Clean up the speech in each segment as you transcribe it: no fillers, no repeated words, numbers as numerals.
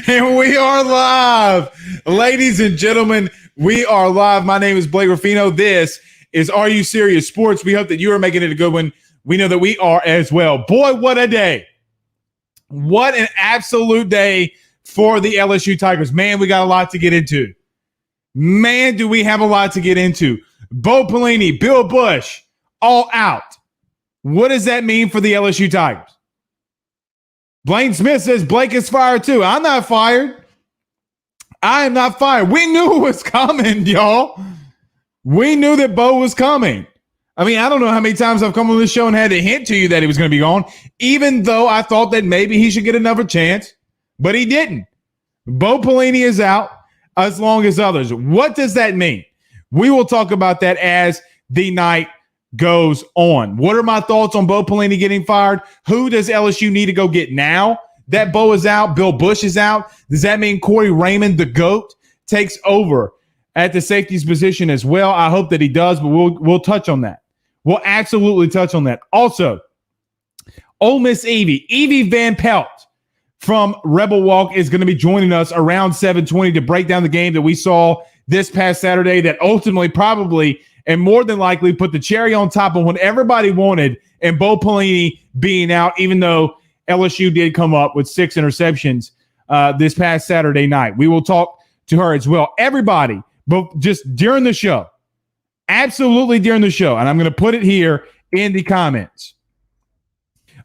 And we are live. Ladies and gentlemen, we are live. My name is Blake Ruffino. This is Are You Serious Sports? We hope that you are making it a good one. We know that we are as well. Boy, what a day. What an absolute day for the LSU Tigers. Man, we got a lot to get into. Man, do we have a lot to get into. Bo Pelini, Bill Bush, all out. What does that mean for the LSU Tigers? Blaine Smith says Blake is fired too. I'm not fired. I am not fired. We knew it was coming, y'all. We knew that Bo was coming. I mean, I don't know how many times I've come on this show and had to hint to you that he was going to be gone, even though I thought that maybe he should get another chance, but he didn't. Bo Pelini is out as long as others. What does that mean? We will talk about that as the night goes on. What are my thoughts on Bo Pelini getting fired? Who does LSU need to go get now that Bo is out? Bill Bush is out. Does that mean Corey Raymond, the GOAT, takes over at the safeties position as well? I hope that he does, but we'll touch on that. We'll absolutely touch on that. Also, Ole Miss Evie Van Pelt from Rebel Walk is going to be joining us around 7:20 to break down the game that we saw this past Saturday that ultimately probably and more than likely put the cherry on top of what everybody wanted and Bo Pelini being out, even though LSU did come up with 6 interceptions this past Saturday night. We will talk to her as well. Everybody, but just during the show, absolutely during the show, and I'm going to put it here in the comments.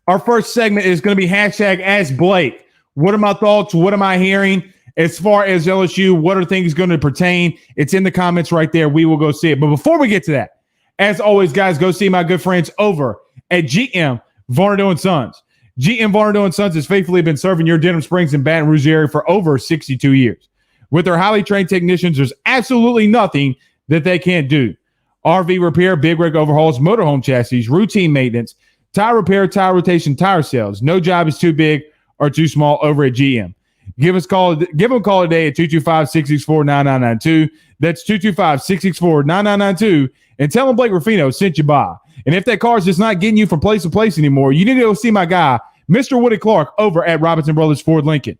Our first segment is going to be hashtag Ask Blake. What are my thoughts? What am I hearing? As far as LSU, what are things going to pertain? It's in the comments right there. We will go see it. But before we get to that, as always, guys, go see my good friends over at GM Varnado & Sons. GM Varnado & Sons has faithfully been serving your Denham Springs and Baton Rouge area for over 62 years. With their highly trained technicians, there's absolutely nothing that they can't do. RV repair, big rig overhauls, motorhome chassis, routine maintenance, tire repair, tire rotation, tire sales. No job is too big or too small over at GM. Give them a call today at 225-664-9992. That's 225-664-9992. And tell them Blake Ruffino sent you by. And if that car is just not getting you from place to place anymore, you need to go see my guy, Mr. Woody Clark, over at Robinson Brothers Ford Lincoln.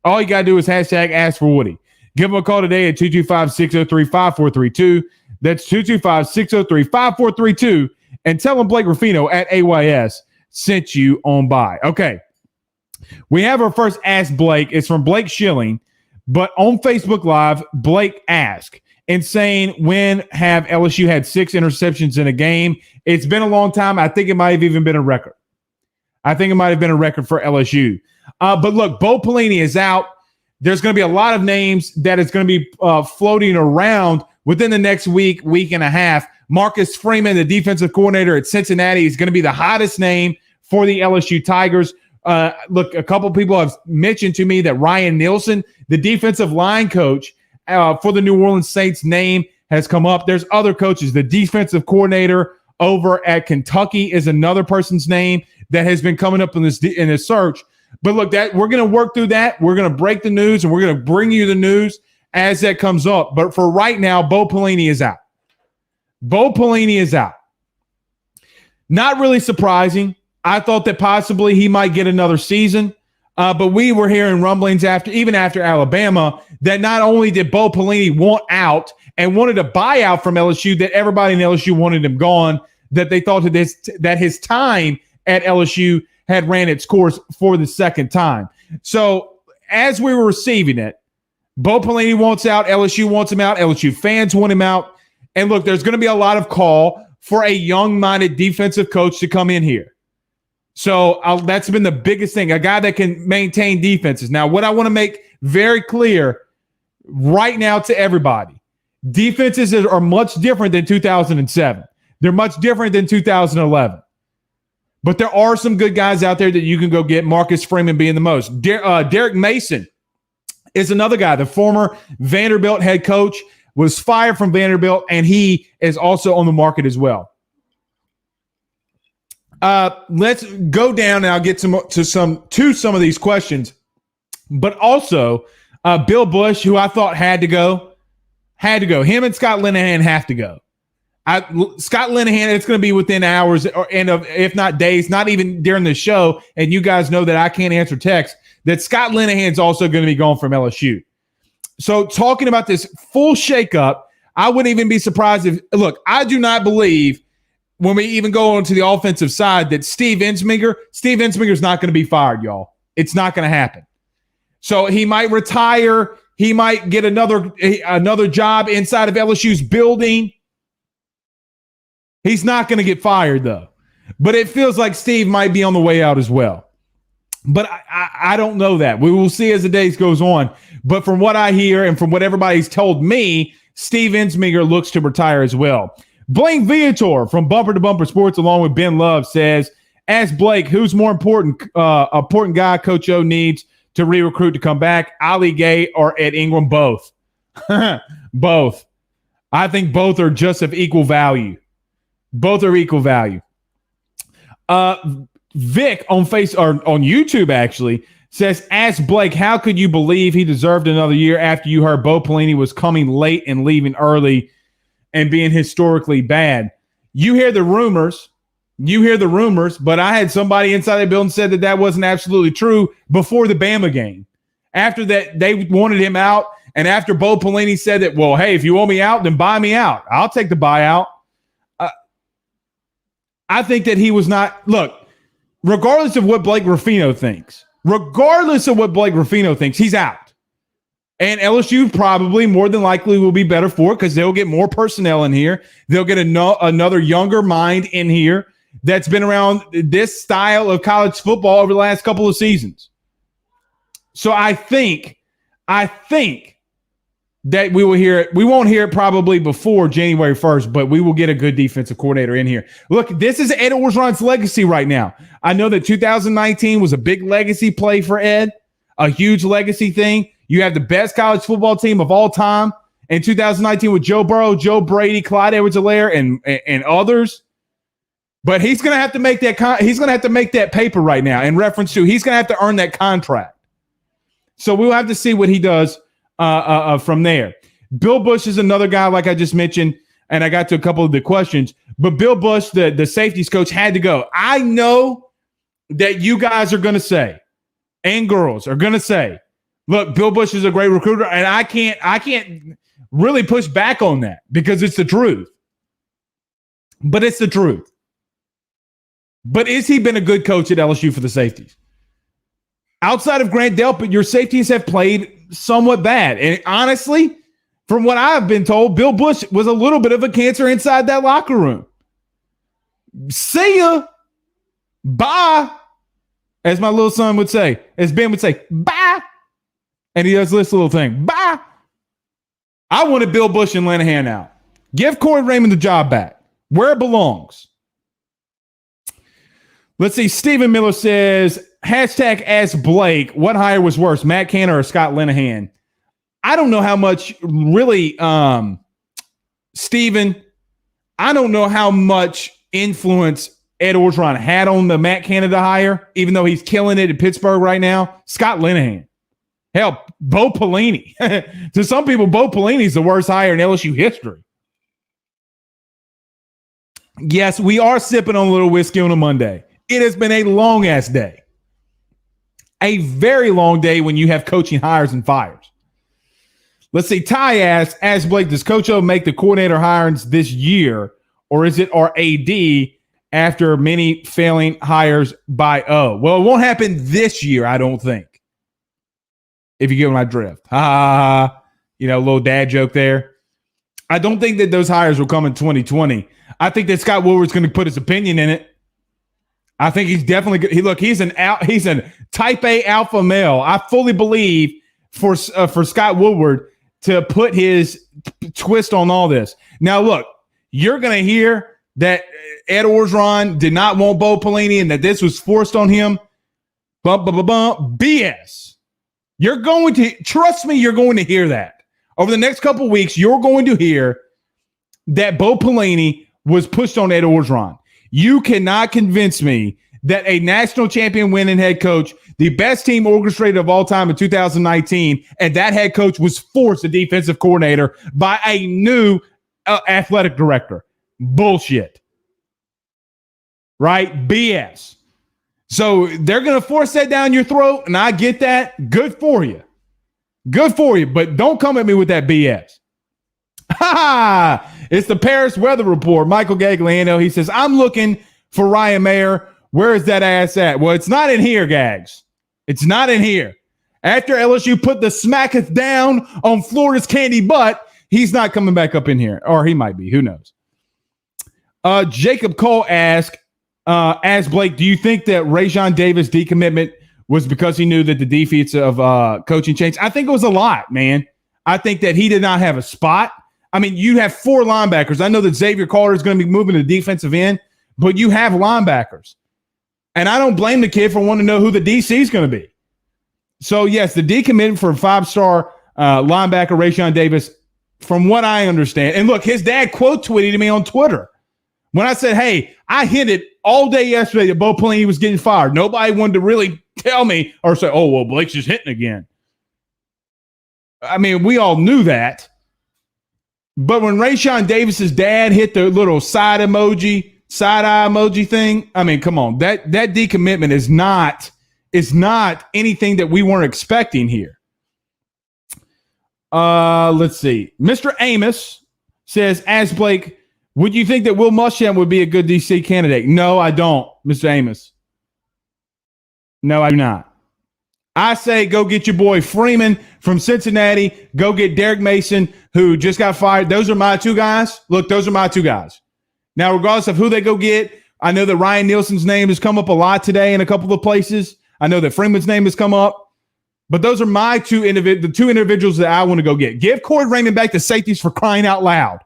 All you got to do is hashtag Ask for Woody. Give them a call today at 225-603-5432. That's 225-603-5432. And tell them Blake Ruffino at AYS sent you on by. Okay. We have our first Ask Blake. It's from Blake Schilling, but on Facebook Live, Blake asked and saying, when have LSU had 6 interceptions in a game? It's been a long time. I think it might have even been a record. I think it might have been a record for LSU. But look, Bo Pelini is out. There's going to be a lot of names that is going to be floating around within the next week and a half. Marcus Freeman, the defensive coordinator at Cincinnati, is going to be the hottest name for the LSU Tigers. Look, a couple people have mentioned to me that Ryan Nielsen, the defensive line coach for the New Orleans Saints, name has come up. There's other coaches. The defensive coordinator over at Kentucky is another person's name that has been coming up in this search. But look, that we're going to work through that. We're going to break the news, and we're going to bring you the news as that comes up. But for right now, Bo Pelini is out. Bo Pelini is out. Not really surprising. I thought that possibly he might get another season, but we were hearing rumblings even after Alabama that not only did Bo Pelini want out and wanted a buyout from LSU, that everybody in LSU wanted him gone, that they thought that his time at LSU had ran its course for the second time. So as we were receiving it, Bo Pelini wants out, LSU wants him out, LSU fans want him out. And look, there's going to be a lot of call for a young-minded defensive coach to come in here. So that's been the biggest thing, a guy that can maintain defenses. Now, what I want to make very clear right now to everybody, defenses are much different than 2007. They're much different than 2011. But there are some good guys out there that you can go get, Marcus Freeman being the most. Derek Mason is another guy, the former Vanderbilt head coach, was fired from Vanderbilt, and he is also on the market as well. Let's go down and I'll get to some of these questions. But also, Bill Bush, who I thought had to go. Him and Scott Linehan have to go. Scott Linehan, it's going to be within hours, if not days, not even during the show. And you guys know that I can't answer text. that Scott Linehan's also going to be gone from LSU. So talking about this full shakeup, I wouldn't even be surprised if, look, I do not believe when we even go onto the offensive side that Steve Ensminger's not going to be fired, y'all. It's not going to happen. So he might retire. He might get another job inside of LSU's building. He's not going to get fired, though. But it feels like Steve might be on the way out as well. But I don't know that. We will see as the days goes on. But from what I hear and from what everybody's told me, Steve Ensminger looks to retire as well. Blaine Viator from Bumper to Bumper Sports, along with Ben Love, says, ask Blake, who's more important guy Coach O needs to re-recruit to come back, Ali Gay or Ed Ingram? Both. Both. I think both are just of equal value. Both are equal value. Vic on YouTube actually says, ask Blake, how could you believe he deserved another year after you heard Bo Pelini was coming late and leaving early and being historically bad? You hear the rumors, but I had somebody inside the building said that wasn't absolutely true before the Bama game. After that, they wanted him out, and after Bo Pelini said that, well, hey, if you want me out, then buy me out. I'll take the buyout. I think that he was not – look, regardless of what Blake Ruffino thinks, he's out. And LSU probably more than likely will be better for it because they'll get more personnel in here. They'll get another younger mind in here that's been around this style of college football over the last couple of seasons. So I think that we will hear it. We won't hear it probably before January 1st, but we will get a good defensive coordinator in here. Look, this is Ed Orgeron's legacy right now. I know that 2019 was a big legacy play for Ed, a huge legacy thing. You have the best college football team of all time in 2019 with Joe Burrow, Joe Brady, Clyde Edwards-Helaire, and others. But he's going to have to make that. He's going to have to make that paper right now in reference to he's going to have to earn that contract. So we'll have to see what he does from there. Bill Bush is another guy, like I just mentioned, and I got to a couple of the questions. But Bill Bush, the safeties coach, had to go. I know that you guys are going to say, and girls are going to say, look, Bill Bush is a great recruiter, and I can't really push back on that because it's the truth. But it's the truth. But is he been a good coach at LSU for the safeties? Outside of Grant Delpit, your safeties have played somewhat bad. And honestly, from what I've been told, Bill Bush was a little bit of a cancer inside that locker room. See ya. Bye. As my little son would say, as Ben would say, bye. And he does this little thing. Bye. I wanted Bill Bush and Linehan out. Give Corey Raymond the job back where it belongs. Let's see. Stephen Miller says, hashtag ask Blake, what hire was worse, Matt Cantor or Scott Linehan? I don't know how much really, Stephen, I don't know how much influence Ed Orgeron had on the Matt Canada hire, even though he's killing it in Pittsburgh right now. Scott Linehan. Hell, Bo Pelini. To some people, Bo Pelini is the worst hire in LSU history. Yes, we are sipping on a little whiskey on a Monday. It has been a long-ass day. A very long day when you have coaching hires and fires. Let's see. Ty asks, ask Blake, does Coach O make the coordinator hirings this year, or is it our AD after many failing hires by O? Well, it won't happen this year, I don't think. If you get my drift. A little dad joke there. I don't think that those hires will come in 2020. I think that Scott Woodward's going to put his opinion in it. I think he's definitely good. He's a type A alpha male. I fully believe for Scott Woodward to put his twist on all this. Now, look, you're going to hear that Ed Orgeron did not want Bo Pelini and that this was forced on him. BS. You're going to trust me. You're going to hear that over the next couple of weeks. You're going to hear that Bo Pelini was pushed on Ed Orgeron. You cannot convince me that a national champion winning head coach, the best team orchestrated of all time in 2019, and that head coach was forced a defensive coordinator by a new athletic director. Bullshit. Right? BS. So they're going to force that down your throat, and I get that. Good for you. Good for you, but don't come at me with that BS. Ha! It's the Paris weather report. Michael Gagliano, he says, I'm looking for Ryan Mayer. Where is that ass at? Well, it's not in here, Gags. It's not in here. After LSU put the smacketh down on Florida's candy butt, he's not coming back up in here. Or he might be. Who knows? Jacob Cole asked, Blake, do you think that Rajon Davis decommitment was because he knew that the defeats of coaching changed? I think it was a lot, man. I think that he did not have a spot. I mean, you have 4 linebackers. I know that Xavier Carter is going to be moving to the defensive end, but you have linebackers. And I don't blame the kid for wanting to know who the DC is going to be. So, yes, the decommitment for 5-star linebacker Rajon Davis, from what I understand. And look, his dad quote tweeted me on Twitter when I said, hey, I hinted all day yesterday that Bo Pelini was getting fired. Nobody wanted to really tell me or say, oh, well, Blake's just hitting again. I mean, we all knew that. But when Rajon Davis's dad hit the little side eye emoji thing, I mean, come on. That decommitment is not anything that we weren't expecting here. Let's see. Mr. Amos says, as Blake, would you think that Will Muschamp would be a good DC candidate? No, I don't, Mr. Amos. No, I do not. I say go get your boy Freeman from Cincinnati. Go get Derek Mason, who just got fired. Those are my 2 guys. Look, those are my 2 guys. Now, regardless of who they go get, I know that Ryan Nielsen's name has come up a lot today in a couple of places. I know that Freeman's name has come up. But those are my the 2 individuals that I want to go get. Give Corey Raymond back to safeties for crying out loud.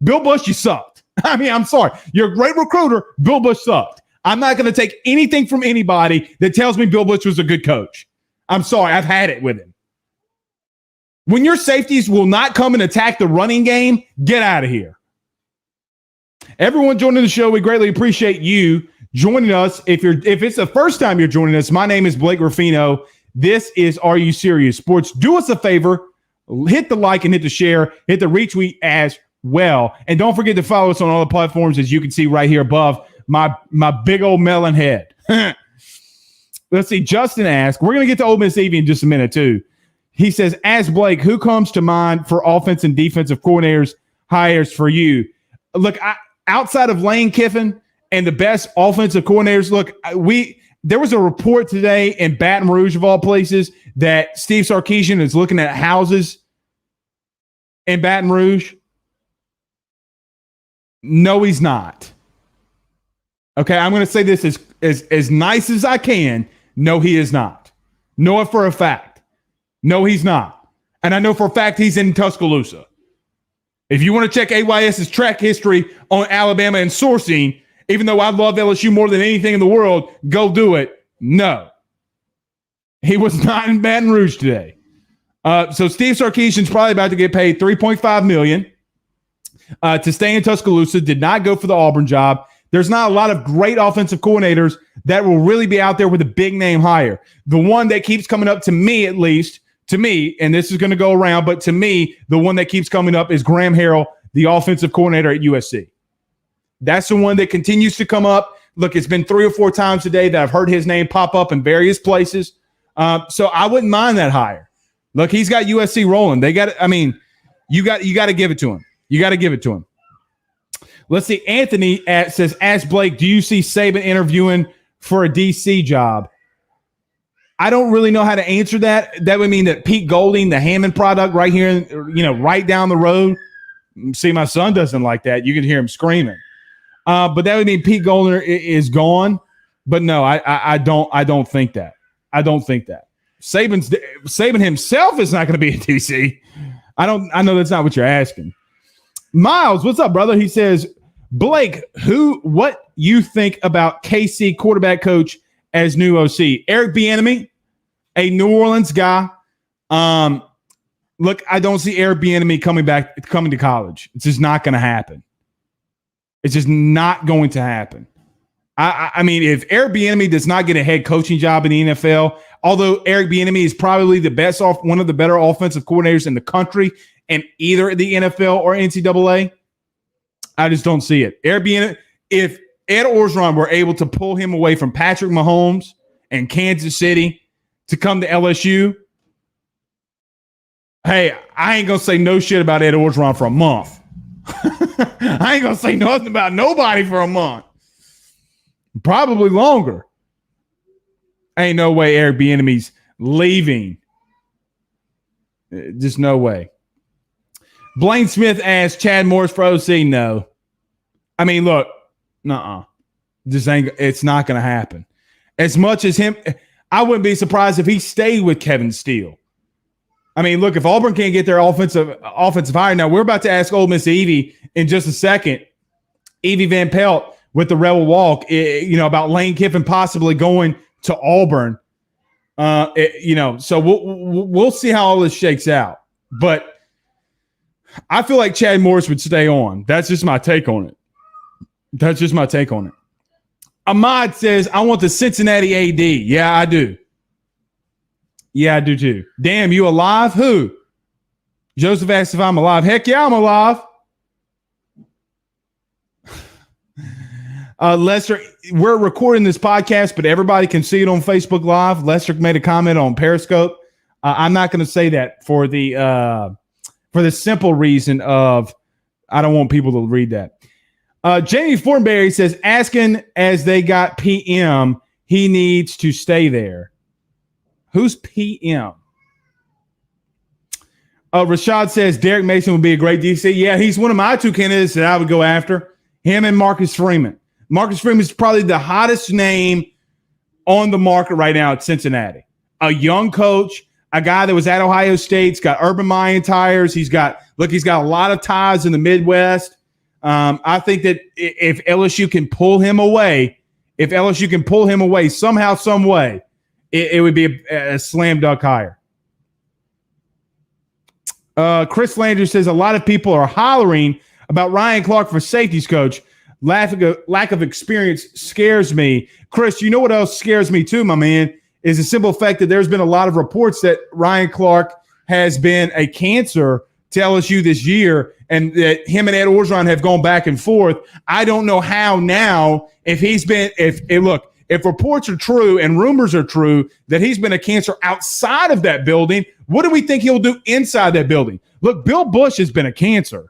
Bill Bush, you sucked. I mean, I'm sorry. You're a great recruiter. Bill Bush sucked. I'm not going to take anything from anybody that tells me Bill Bush was a good coach. I'm sorry. I've had it with him. When your safeties will not come and attack the running game, get out of here. Everyone joining the show, we greatly appreciate you joining us. If it's the first time you're joining us, my name is Blake Ruffino. This is Are You Serious Sports. Do us a favor, hit the like and hit the share, hit the retweet as well. And don't forget to follow us on all the platforms, as you can see right here above my big old melon head. Let's see. Justin asked, we're going to get to Ole Miss Evie in just a minute too. He says, as Blake, who comes to mind for offense and defensive coordinators hires for you? Look, outside of Lane Kiffin and the best offensive coordinators, look, there was a report today in Baton Rouge, of all places, that Steve Sarkisian is looking at houses in Baton Rouge. No, he's not. Okay, I'm going to say this as nice as I can. No, he is not. Know it for a fact. No, he's not. And I know for a fact he's in Tuscaloosa. If you want to check AYS's track history on Alabama and sourcing, even though I love LSU more than anything in the world, go do it. No. He was not in Baton Rouge today. So Steve Sarkisian's probably about to get paid $3.5 million to stay in Tuscaloosa. Did not go for the Auburn job. There's not a lot of great offensive coordinators that will really be out there with a big name hire. The one that keeps coming up, to me at least, and this is going to go around, but to me, the one that keeps coming up is Graham Harrell, the offensive coordinator at USC. That's the one that continues to come up. Look, it's been 3 or 4 times today that I've heard his name pop up in various places. So I wouldn't mind that hire. Look, he's got USC rolling. They got. I mean, you got to give it to him. You got to give it to him. Let's see. Anthony says, ask Blake, do you see Saban interviewing for a DC job? I don't really know how to answer that. That would mean that Pete Golding, the Hammond product right here, right down the road. See, my son doesn't like that. You can hear him screaming. But that would mean Pete Golding is gone. But no, I don't think that. I don't think that. Saban himself is not going to be at DC. I know that's not what you're asking. Miles, what's up, brother? He says, Blake, what you think about KC quarterback coach as new OC? Eric Bieniemy, a New Orleans guy. Look, I don't see Eric Bieniemy coming to college. It's just not going to happen. It's just not going to happen. I mean, if Eric Bieniemy does not get a head coaching job in the NFL, although Eric Bieniemy is probably one of the better offensive coordinators in the country, and either the NFL or NCAA, I just don't see it. Eric Bieniemy, if Ed Orgeron were able to pull him away from Patrick Mahomes and Kansas City to come to LSU, hey, I ain't going to say no shit about Ed Orgeron for a month. I ain't going to say nothing about nobody for a month. Probably longer. Ain't no way Eric Bieniemy's leaving. Just no way. Blaine Smith asked Chad Morris for OC. No. I mean, look, Just ain't. It's not going to happen. As much as him, I wouldn't be surprised if he stayed with Kevin Steele. I mean, look, if Auburn can't get their offensive hire, now we're about to ask Ole Miss Evie in just a second, Evie Van Pelt with the Rebel Walk, about Lane Kiffin possibly going to Auburn. So we'll see how all this shakes out. But I feel like Chad Morris would stay on. That's just my take on it. Ahmad says, I want the Cincinnati AD. Yeah, I do. Yeah, I do too. Damn, you alive? Who? Joseph asked if I'm alive. Heck yeah, I'm alive. Lester, we're recording this podcast, but everybody can see it on Facebook Live. Lester made a comment on Periscope. I'm not going to say that for the simple reason of I don't want people to read that. Jamie Fortenberry says, asking as they got PM, he needs to stay there. Who's PM? Rashad says Derek Mason would be a great DC. Yeah, he's one of my two candidates that I would go after. Him and Marcus Freeman. Marcus Freeman is probably the hottest name on the market right now at Cincinnati. A young coach, a guy that was at Ohio State, he's got Urban Meyer tires. He's got a lot of ties in the Midwest. I think that if LSU can pull him away, somehow, some way, it would be a slam dunk hire. Chris Landers says a lot of people are hollering about Ryan Clark for safeties coach. Lack of experience scares me. Chris, you know what else scares me too, my man, is the simple fact that there's been a lot of reports that Ryan Clark has been a cancer to LSU this year, and that him and Ed Orgeron have gone back and forth. I don't know how now, if reports are true and rumors are true that he's been a cancer outside of that building, what do we think he'll do inside that building? Look, Bill Bush has been a cancer.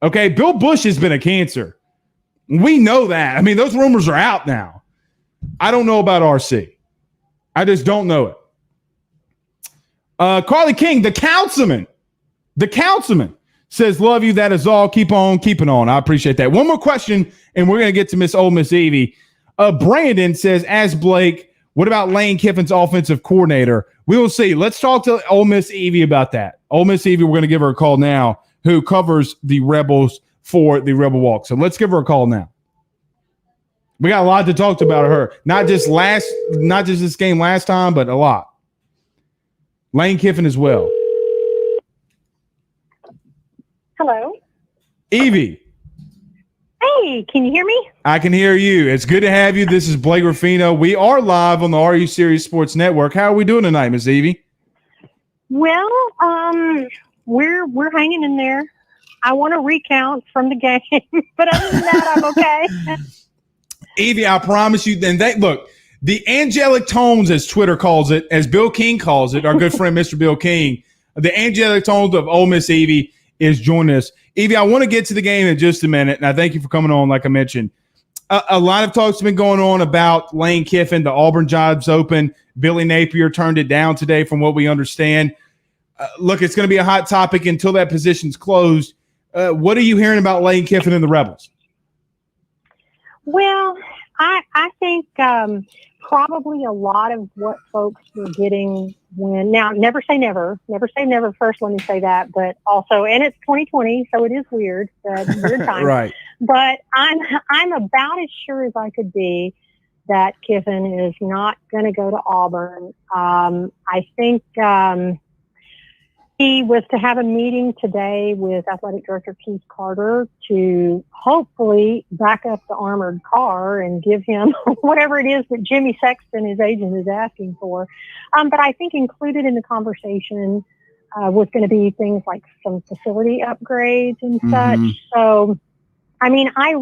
Okay, Bill Bush has been a cancer. We know that. I mean, those rumors are out now. I don't know about RC. I just don't know it. Carly King, the councilman, says, love you. That is all. Keep on keeping on. I appreciate that. One more question, and we're going to get to Miss Ole Miss Evie. Brandon says, ask Blake, what about Lane Kiffin's offensive coordinator? We will see. Let's talk to Ole Miss Evie about that. Ole Miss Evie, we're going to give her a call now, who covers the Rebels for the Rebel Walk. So let's give her a call now. We got a lot to talk about her. Not just this game last time, but a lot. Lane Kiffin as well. Hello. Evie. Hey, can you hear me? I can hear you. It's good to have you. This is Blake Ruffino. We are live on the Are You Serious Sports Network. How are we doing tonight, Miss Evie? Well, we're hanging in there. I want to recount from the game, but other than that, I'm okay. Evie, I promise you. Then look, the angelic tones, as Twitter calls it, as Bill King calls it, our good friend Mr. Bill King, the angelic tones of Ole Miss Evie is joining us. Evie, I want to get to the game in just a minute, and I thank you for coming on. Like I mentioned, a lot of talk's been going on about Lane Kiffin. The Auburn job's open. Billy Napier turned it down today, from what we understand. Look, it's going to be a hot topic until that position's closed. What are you hearing about Lane Kiffin and the Rebels? Well, I think probably a lot of what folks were getting now, never say never first, let me say that, but also, and it's 2020, so it is weird time. Right. But I'm about as sure as I could be that Kiffin is not going to go to Auburn. I think he was to have a meeting today with Athletic Director Keith Carter to hopefully back up the armored car and give him whatever it is that Jimmy Sexton, his agent, is asking for. But I think included in the conversation was going to be things like some facility upgrades and such. So I mean, I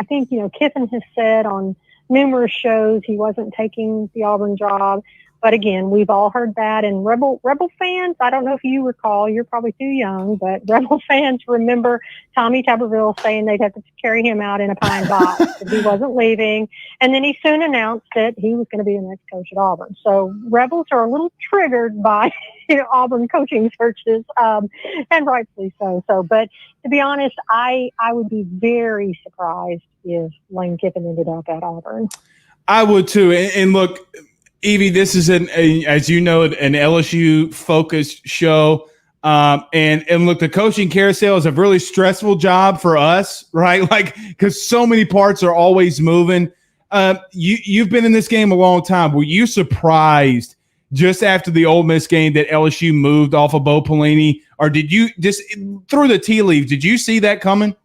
think, Kiffin has said on numerous shows he wasn't taking the Auburn job. But again, we've all heard that. And Rebel fans, I don't know if you recall, you're probably too young, but Rebel fans remember Tommy Tuberville saying they'd have to carry him out in a pine box if he wasn't leaving. And then he soon announced that he was going to be the next coach at Auburn. So Rebels are a little triggered by Auburn coaching searches, and rightfully so. But to be honest, I would be very surprised if Lane Kiffin ended up at Auburn. I would too. And look, Evie, this is as you know, an LSU focused show. And look, the coaching carousel is a really stressful job for us, right? Like, because so many parts are always moving. You've been in this game a long time. Were you surprised just after the Ole Miss game that LSU moved off of Bo Pelini, or did you just through the tea leaves? Did you see that coming?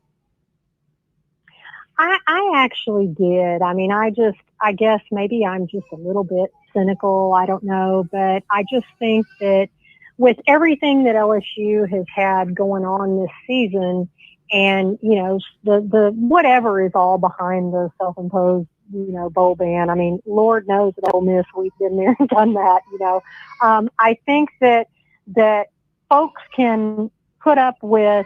I actually did. I mean, I guess maybe I'm just a little bit cynical. I don't know, but I just think that with everything that LSU has had going on this season, and the whatever is all behind the self-imposed bowl ban. I mean, Lord knows at Ole Miss we've been there and done that. I think that folks can put up with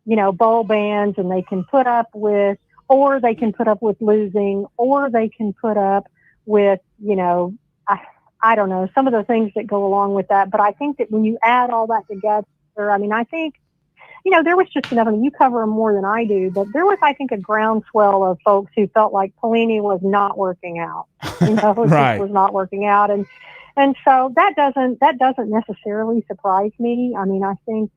bowl bans, and they can put up with. Or they can put up with losing, or they can put up with, I don't know, some of the things that go along with that. But I think that when you add all that together, I mean, I think, there was just enough. I mean, you cover them more than I do, but there was, I think, a groundswell of folks who felt like Pelini was not working out. Right. Just was not working out, and so that doesn't necessarily surprise me. I mean, I think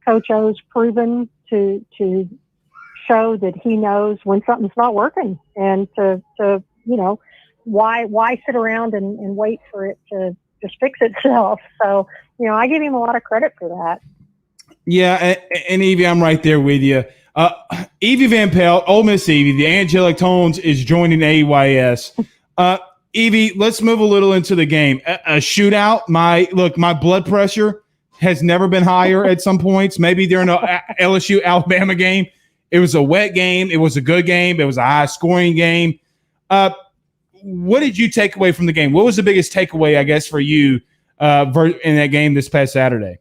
Coach O's proven to show that he knows when something's not working, and to why sit around and wait for it to just fix itself. So I give him a lot of credit for that. Yeah, and Evie, I'm right there with you. Evie Van Pelt, Ole Miss Evie, the angelic tones is joining AYS. Evie, let's move a little into the game. A shootout. My blood pressure has never been higher at some points. Maybe during a LSU Alabama game. It was a wet game. It was a good game. It was a high-scoring game. What did you take away from the game? What was the biggest takeaway, I guess, for you in that game this past Saturday?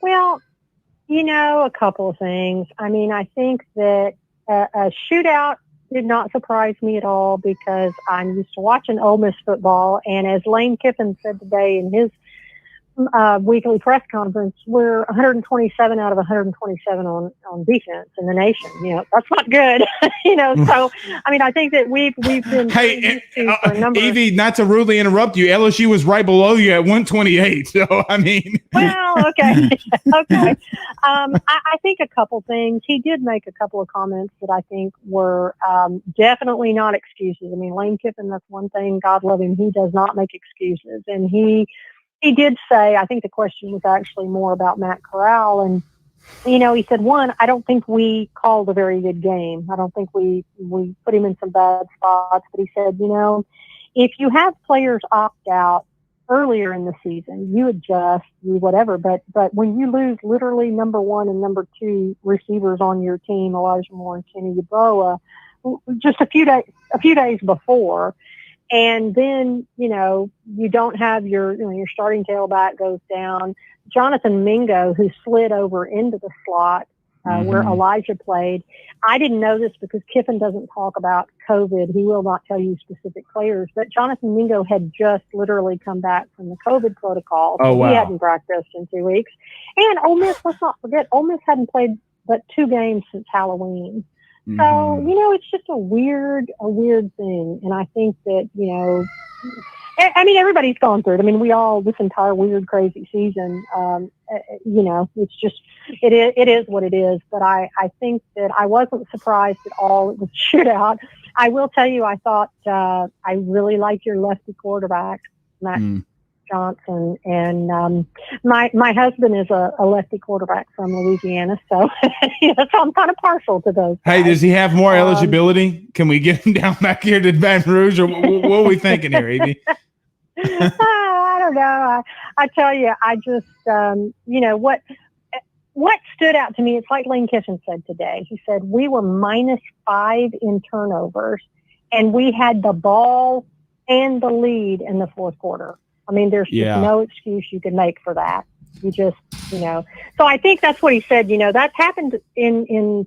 Well, a couple of things. I mean, I think that a shootout did not surprise me at all because I'm used to watching Ole Miss football. And as Lane Kiffin said today in his weekly press conference, we're 127 out of 127 on defense in the nation. That's not good. So I mean, I think that we've been hey, for a number Evie, not to rudely interrupt you, LSU was right below you at 128. So I mean, well, okay. I think a couple things. He did make a couple of comments that I think were definitely not excuses. I mean, Lane Kiffin, that's one thing. God love him. He does not make excuses, and he did say, I think the question was actually more about Matt Corral. And, he said, one, I don't think we called a very good game. I don't think we put him in some bad spots. But he said, if you have players opt out earlier in the season, you adjust, you whatever. But when you lose literally number one and number two receivers on your team, Elijah Moore and Kenny Yeboah, just a few days before, and then, you don't have your starting tailback goes down. Jonathan Mingo, who slid over into the slot where Elijah played. I didn't know this because Kiffin doesn't talk about COVID. He will not tell you specific players. But Jonathan Mingo had just literally come back from the COVID protocol. So He hadn't practiced in 2 weeks. And Ole Miss, let's not forget, Ole Miss hadn't played but 2 games since Halloween. So, it's just a weird thing. And I think that, I mean, everybody's gone through it. I mean, we all, this entire weird, crazy season, it's just, it is what it is. But I think that I wasn't surprised at all. It was a shootout. I will tell you, I thought, I really like your lefty quarterback, Matt Johnson, and my husband is a lefty quarterback from Louisiana, so so I'm kind of partial to those guys. Hey, does he have more eligibility? Can we get him down back here to Baton Rouge, or what are we thinking here, Evie? I don't know. I tell you, I just what what stood out to me, it's like Lane Kiffin said today. He said, we were -5 in turnovers, and we had the ball and the lead in the fourth quarter. I mean, there's just no excuse you could make for that. You just, so I think that's what he said. That's happened in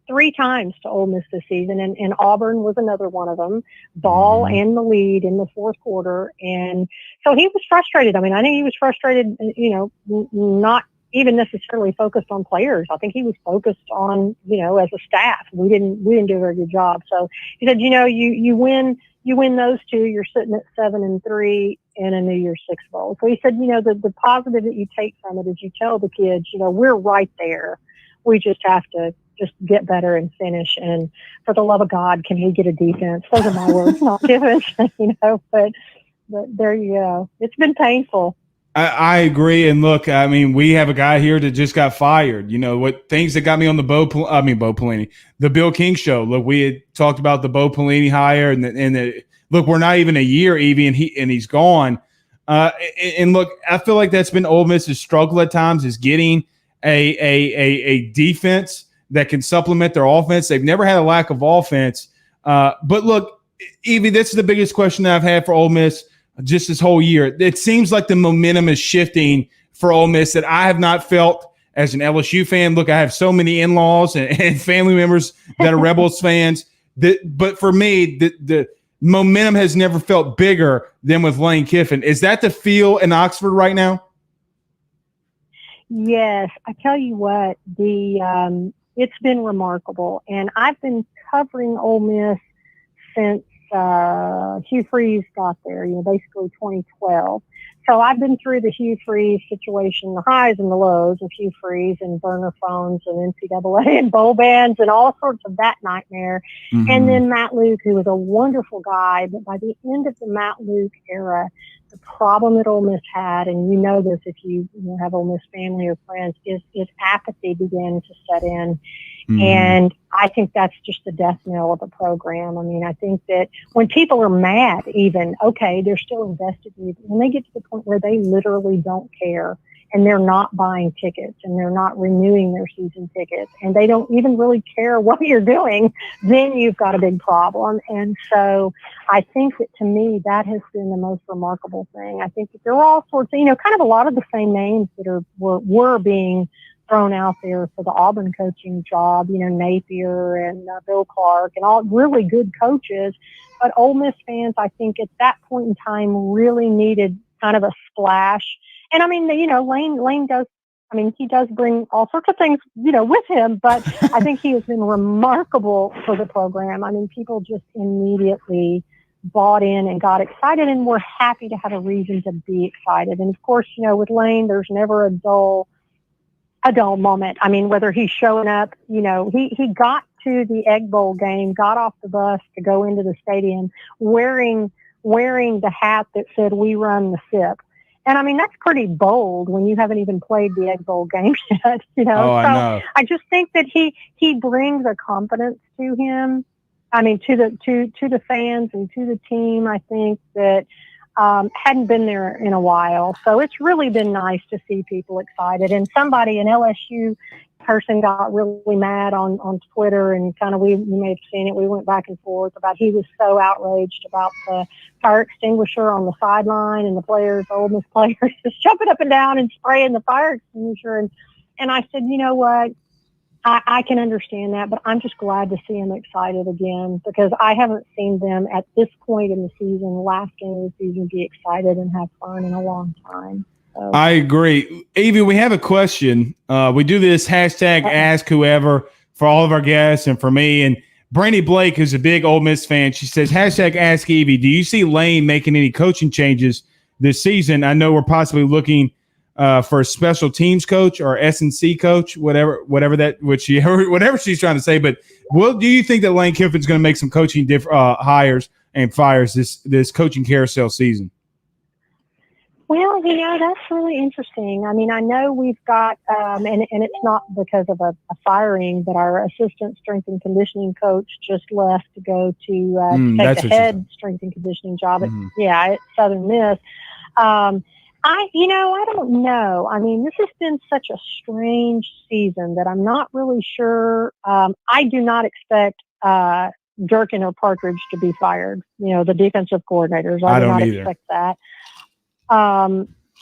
3 times to Ole Miss this season, and Auburn was another one of them. Ball and the lead in the fourth quarter, and so he was frustrated. I mean, I think he was frustrated. Not even necessarily focused on players. I think he was focused on as a staff. We didn't do a very good job. So he said, you win those 2, you're sitting at 7-3 in a New Year's Six bowl. So he said, the positive that you take from it is you tell the kids, we're right there. We just have to just get better and finish. And for the love of God, can he get a defense? Those are my words, not Kiffin's, but there you go. It's been painful. I agree. And look, I mean, we have a guy here that just got fired. What things that got me on the Bo Pelini, the Bill King show. Look, we had talked about the Bo Pelini hire, and look, we're not even a year, Evie, and he's gone. And look, I feel like that's been Ole Miss's struggle at times, is getting a defense that can supplement their offense. They've never had a lack of offense. But look, Evie, this is the biggest question that I've had for Ole Miss just this whole year. It seems like the momentum is shifting for Ole Miss that I have not felt as an LSU fan. Look, I have so many in-laws and family members that are Rebels fans. But for me, the momentum has never felt bigger than with Lane Kiffin. Is that the feel in Oxford right now? Yes. I tell you what, it's been remarkable. And I've been covering Ole Miss since Hugh Freeze got there, basically 2012. So I've been through the Hugh Freeze situation, the highs and the lows of Hugh Freeze and burner phones and NCAA and bowl bans and all sorts of that nightmare. Mm-hmm. And then Matt Luke, who was a wonderful guy, but by the end of the Matt Luke era, the problem that Ole Miss had, and this if you have Ole Miss family or friends, is apathy began to set in. Mm-hmm. And I think that's just the death knell of the program. I mean, I think that when people are mad, even, okay, they're still invested in you. When they get to the point where they literally don't care and they're not buying tickets and they're not renewing their season tickets and they don't even really care what you're doing, then you've got a big problem. And so I think that to me, that has been the most remarkable thing. I think that there were all sorts of, kind of a lot of the same names that were being thrown out there for the Auburn coaching job, Napier and Bill Clark and all really good coaches. But Ole Miss fans, I think at that point in time really needed kind of a splash. And I mean, Lane does, he does bring all sorts of things, with him, but I think he has been remarkable for the program. I mean, people just immediately bought in and got excited and were happy to have a reason to be excited. And of course, with Lane, there's never a dull moment. I mean, whether he's showing up, he got to the Egg Bowl game, got off the bus to go into the stadium wearing the hat that said, "We run the SIP." And I mean, that's pretty bold when you haven't even played the Egg Bowl game yet, Oh, so I know. I just think that he brings a confidence to him. I mean, to the fans and to the team. I think that hadn't been there in a while. So it's really been nice to see people excited. And an LSU person got really mad on Twitter and kind of, we may have seen it. We went back and forth about, he was so outraged about the fire extinguisher on the sideline and the players, Ole Miss players, just jumping up and down and spraying the fire extinguisher. And I said, you know what? I can understand that, but I'm just glad to see them excited again because I haven't seen them at this point in the season, last game of the season, be excited and have fun in a long time. So. I agree. Evie, we have a question. We do this hashtag Ask Whoever for all of our guests and for me. And Brandy Blake, who's a big Ole Miss fan, she says, hashtag Ask Evie, do you see Lane making any coaching changes this season? I know we're possibly looking for a special teams coach or S&C coach, whatever she's trying to say. But do you think that Lane Kiffin's going to make some coaching hires and fires this coaching carousel season? Well, that's really interesting. I mean, I know we've got, and it's not because of a firing, but our assistant strength and conditioning coach just left to go to take the head strength and conditioning job at Southern Miss. I don't know. I mean, this has been such a strange season that I'm not really sure. I do not expect Durkin or Partridge to be fired. The defensive coordinators. I do don't not either. expect that.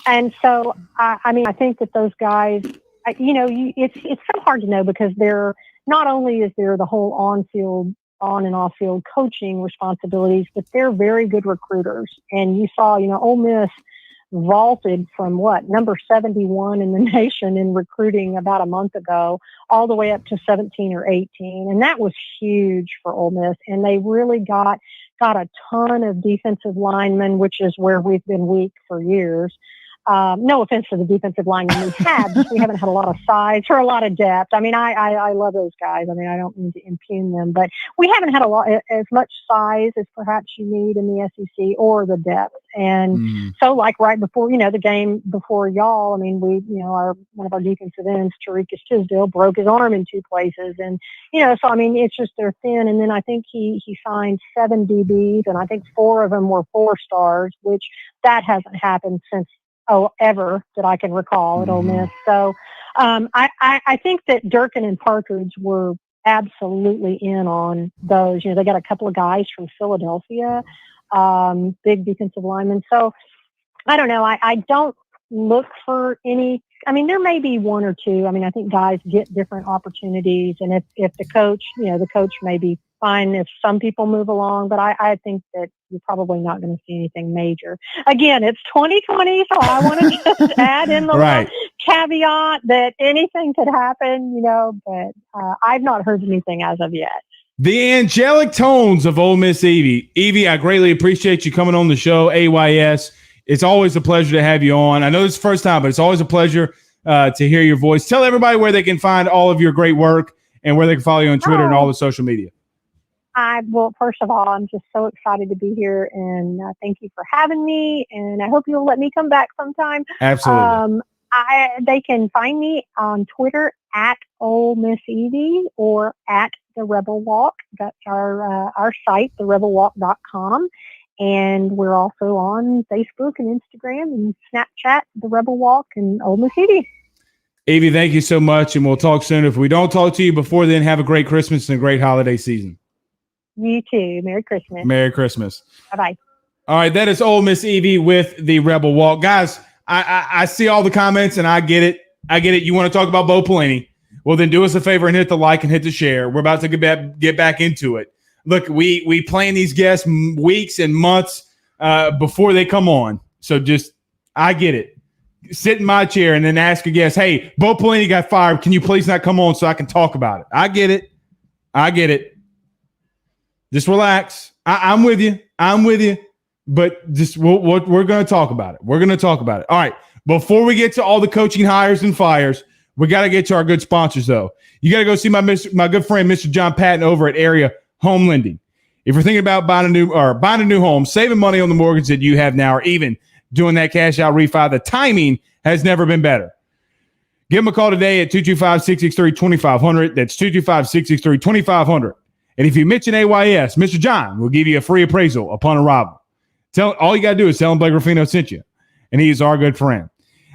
And so, I think that those guys, it's so hard to know because they're not only is there the whole on and off field coaching responsibilities, but they're very good recruiters. And you saw, Ole Miss vaulted from number 71 in the nation in recruiting about a month ago, all the way up to 17 or 18. And that was huge for Ole Miss. And they really got a ton of defensive linemen, which is where we've been weak for years. No offense to the defensive linemen we had, we haven't had a lot of size or a lot of depth. I mean, I love those guys. I mean, I don't mean to impugn them, but we haven't had as much size as perhaps you need in the SEC or the depth. And so, like right before, the game before y'all, I mean, one of our defensive ends, Tariqus Tisdale, broke his arm in 2 places, and so I mean, it's just they're thin. And then I think he signed 7 DBs, and I think 4 of them were 4 stars, which that hasn't happened since ever that I can recall at Ole Miss. So I think that Durkin and Partridge were absolutely in on those. They got a couple of guys from Philadelphia, big defensive linemen. So I don't know. I don't look for any. I mean, there may be 1 or 2. I mean, I think guys get different opportunities, and if the coach, the coach may be fine if some people move along, but I think that you're probably not going to see anything major. Again, it's 2020, so I want to just add in the right. caveat that anything could happen, but I've not heard anything as of yet. The angelic tones of Ole Miss Evie. Evie, I greatly appreciate you coming on the show, AYS. It's always a pleasure to have you on. I know this is the first time, but it's always a pleasure to hear your voice. Tell everybody where they can find all of your great work and where they can follow you on Twitter and all the social media. Well, first of all, I'm just so excited to be here, and thank you for having me, and I hope you'll let me come back sometime. Absolutely. They can find me on Twitter at Ole Miss Evie or at The Rebel Walk. That's our site, therebelwalk.com. And we're also on Facebook and Instagram and Snapchat, The Rebel Walk and Ole Miss Evie. Evie, thank you so much, and we'll talk soon. If we don't talk to you before then, have a great Christmas and a great holiday season. You too. Merry Christmas. Merry Christmas. Bye-bye. All right, that is Ole Miss Evie with The Rebel Walk. Guys, I see all the comments, and I get it. You want to talk about Bo Pelini? Well, then do us a favor and hit the like and hit the share. We're about to get back into it. Look, we plan these guests weeks and months before they come on. So I get it. Sit in my chair and then ask a guest, hey, Bo Pelini got fired. Can you please not come on so I can talk about it? I get it. Just relax. I'm with you. But just we're going to talk about it. All right. Before we get to all the coaching hires and fires, we got to get to our good sponsors, though. You got to go see my good friend, Mr. John Patton, over at Area Home Lending. If you're thinking about buying a new home, saving money on the mortgage that you have now, or even doing that cash out refi, the timing has never been better. Give them a call today at 225-663-2500. That's 225-663-2500. And if you mention AYS, Mr. John will give you a free appraisal upon arrival. All you got to do is tell him Blake Ruffino sent you, and he's our good friend.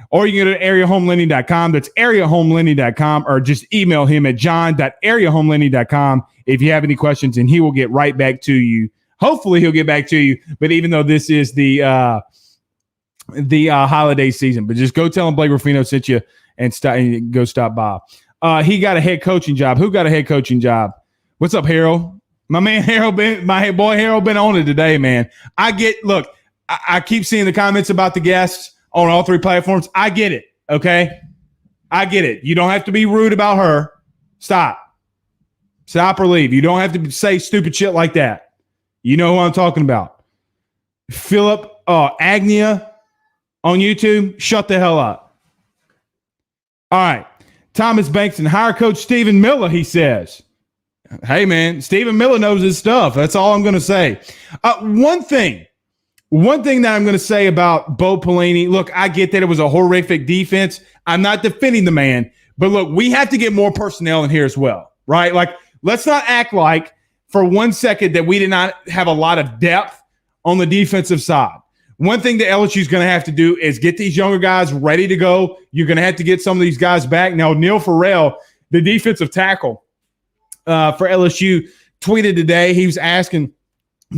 Or you can go to areahomelending.com. That's areahomelending.com, or just email him at john.areahomelending.com if you have any questions, and he will get right back to you. Hopefully he'll get back to you, but even though this is the holiday season, but just go tell him Blake Ruffino sent you and go stop by. He got a head coaching job. Who got a head coaching job? What's up, Harold? My man Harold, my boy Harold been on it today, man. I keep seeing the comments about the guests on all 3 platforms. I get it, okay? I get it. You don't have to be rude about her. Stop or leave. You don't have to say stupid shit like that. You know who I'm talking about. Philip Agnia on YouTube, shut the hell up. All right. Thomas Banks and hire Coach Stephen Miller, he says. Hey, man, Stephen Miller knows his stuff. That's all I'm going to say. One thing that I'm going to say about Bo Pelini, look, I get that it was a horrific defense. I'm not defending the man, but look, we have to get more personnel in here as well, right? Like, let's not act like for 1 second that we did not have a lot of depth on the defensive side. One thing that LSU is going to have to do is get these younger guys ready to go. You're going to have to get some of these guys back. Now, Neil Farrell, the defensive tackle for LSU, tweeted today. He was asking,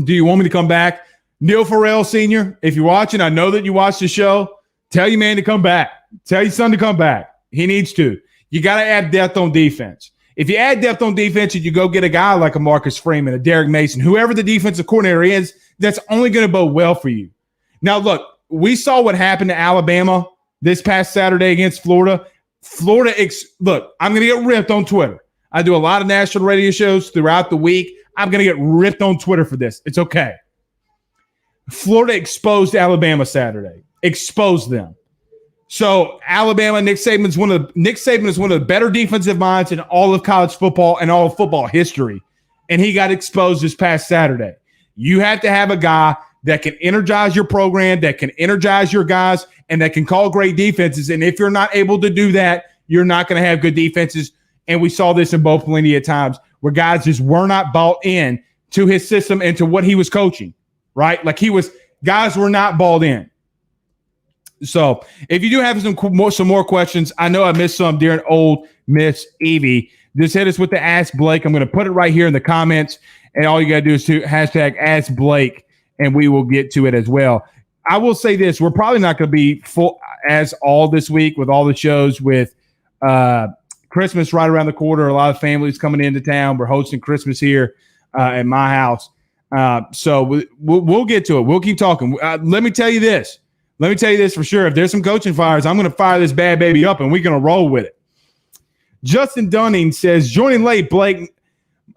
do you want me to come back? Neil Farrell Sr., if you're watching, I know that you watch the show. Tell your man to come back. Tell your son to come back. He needs to. You got to add depth on defense. If you add depth on defense and you go get a guy like a Marcus Freeman, a Derek Mason, whoever the defensive coordinator is, that's only going to bode well for you. Now, look, we saw what happened to Alabama this past Saturday against Florida. Look, I'm going to get ripped on Twitter. I do a lot of national radio shows throughout the week. I'm going to get ripped on Twitter for this. It's okay. Florida exposed Alabama Saturday. Exposed them. So Alabama, Nick Saban is one of the better defensive minds in all of college football and all of football history. And he got exposed this past Saturday. You have to have a guy that can energize your program, that can energize your guys, and that can call great defenses. And if you're not able to do that, you're not going to have good defenses. And we saw this in both plenty of times where guys just were not bought in to his system and to what he was coaching, right? Like guys were not bought in. So if you do have some more questions, I know I missed some during Ole Miss Evie. Just hit us with the Ask Blake. I'm going to put it right here in the comments, and all you got to do is to hashtag Ask Blake, and we will get to it as well. I will say this. We're probably not going to be full as all this week with all the shows with Christmas right around the corner. A lot of families coming into town. We're hosting Christmas here at my house. So we'll get to it. We'll keep talking. Let me tell you this. For sure. If there's some coaching fires, I'm going to fire this bad baby up, and we're going to roll with it. Justin Dunning says, joining late, Blake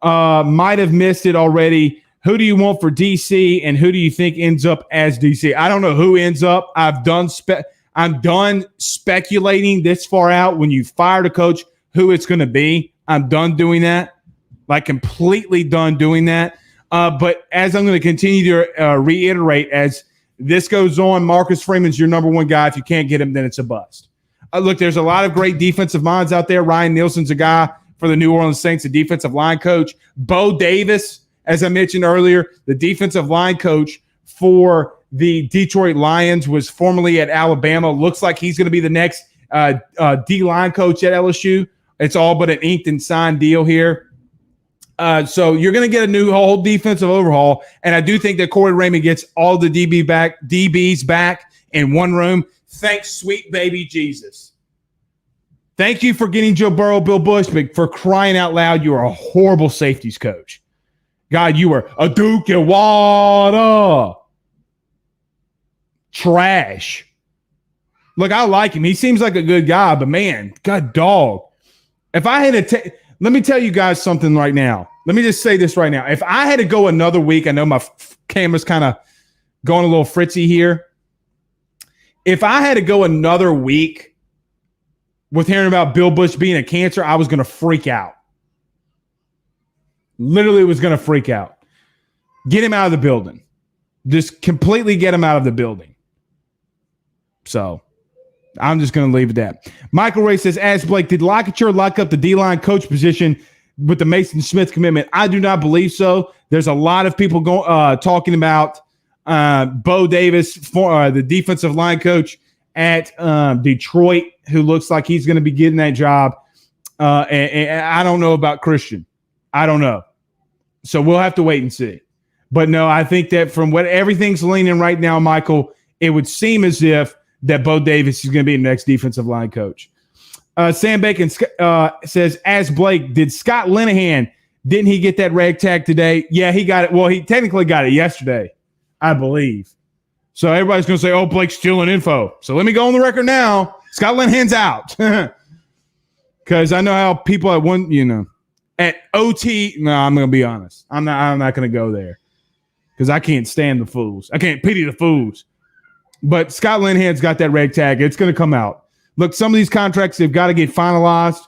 might have missed it already. Who do you want for DC, and who do you think ends up as DC? I don't know who ends up. I'm done speculating this far out. When you fired a coach, who it's going to be, I'm done doing that. Like completely done doing that. But as I'm going to continue to reiterate, as this goes on, Marcus Freeman's your number one guy. If you can't get him, then it's a bust. Look, there's a lot of great defensive minds out there. Ryan Nielsen's a guy for the New Orleans Saints, a defensive line coach. Bo Davis, as I mentioned earlier, the defensive line coach for the Detroit Lions, was formerly at Alabama. Looks like he's going to be the next D-line coach at LSU. It's all but an inked and signed deal here. So you're going to get a whole defensive overhaul, and I do think that Corey Raymond gets all the DBs back in one room. Thanks, sweet baby Jesus. Thank you for getting Joe Burrow, Bill Bush, but for crying out loud, you are a horrible safeties coach. God, you were a Duke and water. Trash. Look, I like him. He seems like a good guy, but man, God dog. If I had to let me tell you guys something right now. Let me just say this right now. If I had to go another week, I know my camera's kind of going a little fritzy here. If I had to go another week with hearing about Bill Bush being a cancer, I was going to freak out. Literally was going to freak out. Get him out of the building. Just completely get him out of the building. So I'm just going to leave it at that. Michael Ray says, ask Blake, did Lockett lock up the D-line coach position with the Mason Smith commitment? I do not believe so. There's a lot of people talking about Bo Davis, the defensive line coach at Detroit, who looks like he's going to be getting that job. And I don't know about Christian. I don't know. So we'll have to wait and see. But no, I think that from what everything's leaning right now, Michael, it would seem as if that Bo Davis is going to be the next defensive line coach. Sam Bacon says, ask Blake, did Scott Linehan, didn't he get that rag tag today? Yeah, he got it. Well, he technically got it yesterday, I believe. So everybody's going to say, oh, Blake's stealing info. So let me go on the record now. Scott Linehan's out. Because I know how people at at OT, no, I'm going to be honest. I'm not going to go there because I can't stand the fools. I can't pity the fools. But Scott Linehan's got that red tag. It's going to come out. Look, some of these contracts, they've got to get finalized.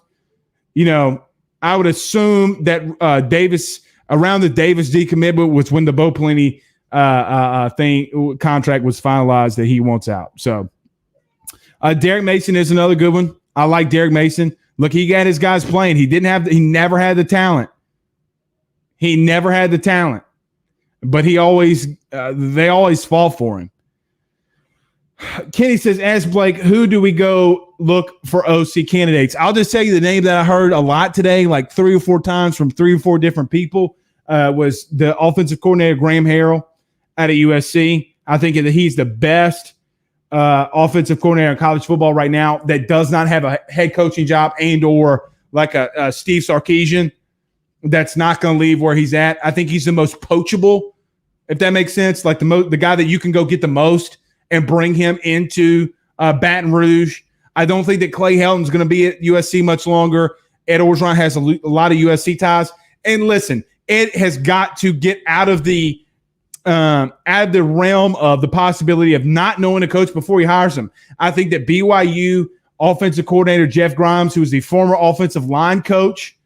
I would assume that Davis, around the Davis decommitment was when the Bo Pelini contract was finalized that he wants out. So Derek Mason is another good one. I like Derek Mason. Look, he got his guys playing. He never had the talent. But they always fall for him. Kenny says, ask Blake, who do we go look for OC candidates? I'll just tell you the name that I heard a lot today, like 3 or 4 times from 3 or 4 different people, was the offensive coordinator, Graham Harrell, out of USC. I think that he's the best offensive coordinator in college football right now that does not have a head coaching job and or like a Steve Sarkisian that's not going to leave where he's at. I think he's the most poachable, if that makes sense, like the guy that you can go get the most and bring him into Baton Rouge. I don't think that Clay Helton's going to be at USC much longer. Ed Orgeron has a lot of USC ties. And listen, Ed has got to get out of the realm of the possibility of not knowing a coach before he hires him. I think that BYU offensive coordinator Jeff Grimes, who is the former offensive line coach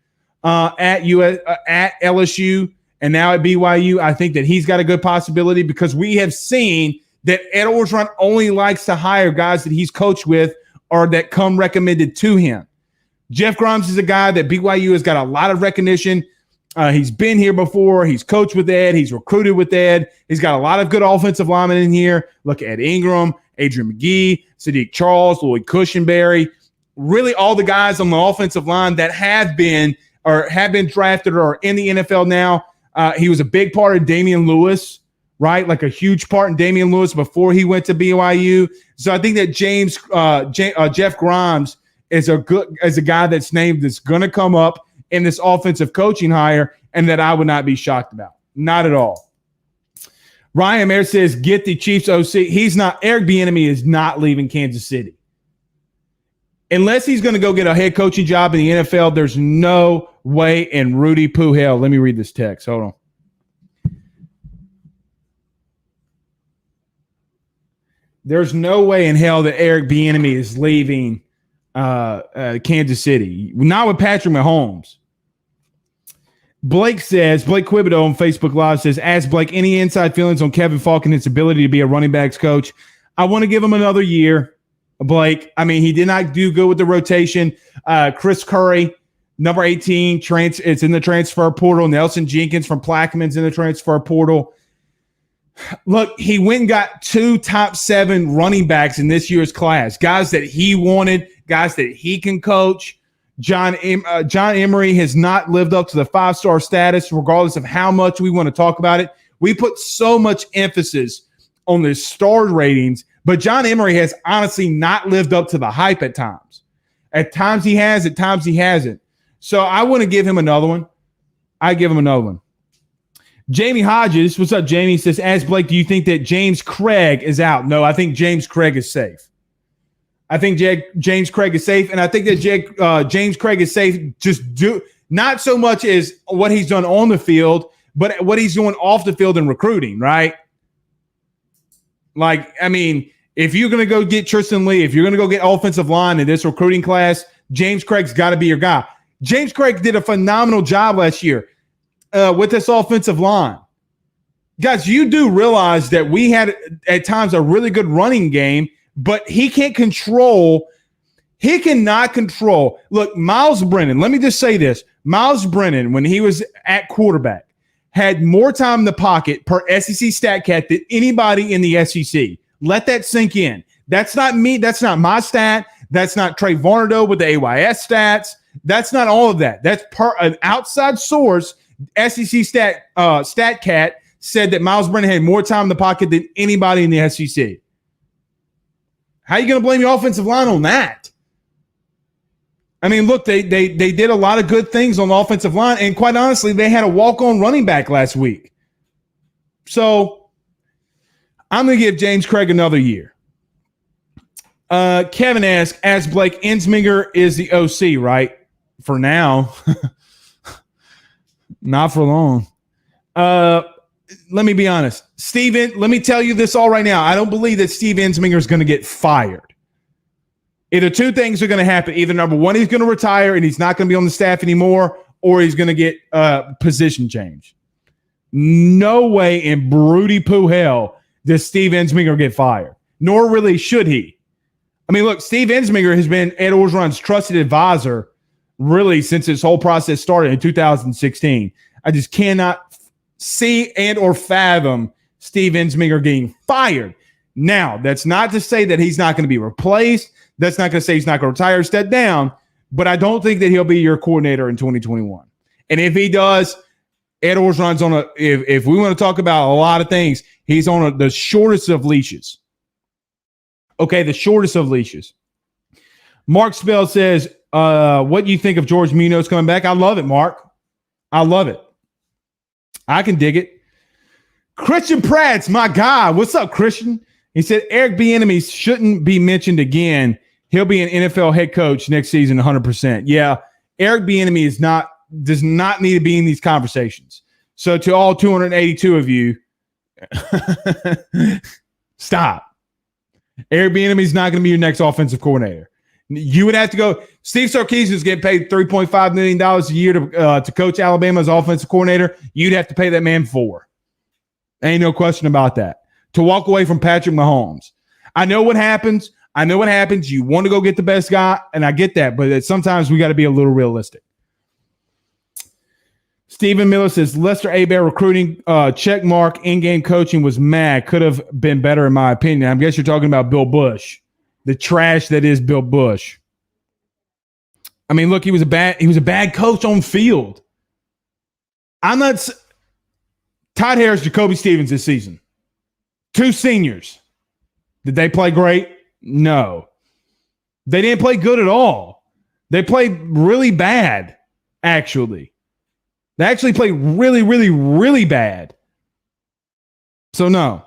at LSU and now at BYU, I think that he's got a good possibility because we have seen that Ed Orgeron only likes to hire guys that he's coached with or that come recommended to him. Jeff Grimes is a guy that BYU has got a lot of recognition. He's been here before. He's coached with Ed. He's recruited with Ed. He's got a lot of good offensive linemen in here. Look at Ed Ingram, Adrian McGee, Sadiq Charles, Lloyd Cushenberry. Really all the guys on the offensive line that have been drafted or are in the NFL now. He was a big part of Damian Lewis, right? Like a huge part in Damian Lewis before he went to BYU. So I think that Jeff Grimes is a guy that's named that's going to come up in this offensive coaching hire and that I would not be shocked about. Not at all. Ryan Mayer says, get the Chiefs OC. Eric Bieniemy is not leaving Kansas City. Unless he's going to go get a head coaching job in the NFL, there's no way in Rudy Poohell. Let me read this text. Hold on. There's no way in hell that Eric Bieniemy is leaving Kansas City. Not with Patrick Mahomes. Blake Quibido on Facebook Live says, ask Blake any inside feelings on Kevin Falk and his ability to be a running backs coach. I want to give him another year, Blake. I mean, he did not do good with the rotation. Chris Curry, number 18, it's in the transfer portal. Nelson Jenkins from Plaquemines in the transfer portal. Look, he went and got 2 top 7 running backs in this year's class, guys that he wanted, guys that he can coach. John Emery has not lived up to the 5-star status, regardless of how much we want to talk about it. We put so much emphasis on the star ratings, but John Emery has honestly not lived up to the hype at times. At times he has, at times he hasn't. So I want to give him another one. I give him another one. Jamie Hodges, what's up, Jamie? Says, ask Blake, do you think that James Craig is out? No, I think James Craig is safe. I think James Craig is safe, and I think that James Craig is safe not so much as what he's done on the field, but what he's doing off the field in recruiting, right? Like, I mean, if you're going to go get Tristan Lee, if you're going to go get offensive line in this recruiting class, James Craig's got to be your guy. James Craig did a phenomenal job last year with this offensive line. Guys, you do realize that we had at times a really good running game, but he cannot control. Look, Miles Brennan, let me just say this. Miles Brennan, when he was at quarterback, had more time in the pocket per SEC StatCat than anybody in the SEC. Let that sink in. That's not me. That's not my stat. That's not Trey Varnado with the AYS stats. That's not all of that. That's an outside source. SEC StatCat said that Miles Brennan had more time in the pocket than anybody in the SEC. How are you going to blame your offensive line on that? I mean, look, they did a lot of good things on the offensive line, and quite honestly, they had a walk-on running back last week. So I'm going to give James Craig another year. Kevin asks, as Blake, Ensminger is the OC, right? For now. Not for long. Let me be honest. Steven, let me tell you this all right now. I don't believe that Steve Ensminger is going to get fired. Either 2 things are going to happen. Either number 1, he's going to retire and he's not going to be on the staff anymore, or he's going to get position change. No way in Broody Pooh hell does Steve Ensminger get fired, nor really should he. I mean, look, Steve Ensminger has been Ed Orgeron's trusted advisor really since this whole process started in 2016. I just cannot see and or fathom Steve Ensminger getting fired. Now, that's not to say that he's not going to be replaced. That's not going to say he's not going to retire or step down, but I don't think that he'll be your coordinator in 2021. And if he does, Ed Orgeron's on if we want to talk about a lot of things, he's on the shortest of leashes. Okay, the shortest of leashes. Mark Spell says, what do you think of George Munoz coming back? I love it, Mark. I love it. I can dig it. Christian Pratt's my guy. What's up, Christian? He said Eric Bieniemy shouldn't be mentioned again. He'll be an NFL head coach next season 100%. Yeah, Eric Bieniemy does not need to be in these conversations. So to all 282 of you, stop. Eric Bieniemy is not going to be your next offensive coordinator. You would have to go. Steve Sarkisian is getting paid $3.5 million a year to coach Alabama as offensive coordinator. You'd have to pay that man $4 million. Ain't no question about that. To walk away from Patrick Mahomes. I know what happens. You want to go get the best guy, and I get that, but sometimes we got to be a little realistic. Stephen Miller says, Lester Abear recruiting, check mark, in-game coaching was mad. Could have been better, in my opinion. I guess you're talking about Bill Bush, the trash that is Bill Bush. I mean, look, he was a bad coach on field. Todd Harris, Jacoby Stevens this season. 2 seniors. Did they play great? No. They didn't play good at all. They played really bad, actually. They actually played really, really, really bad. So, no.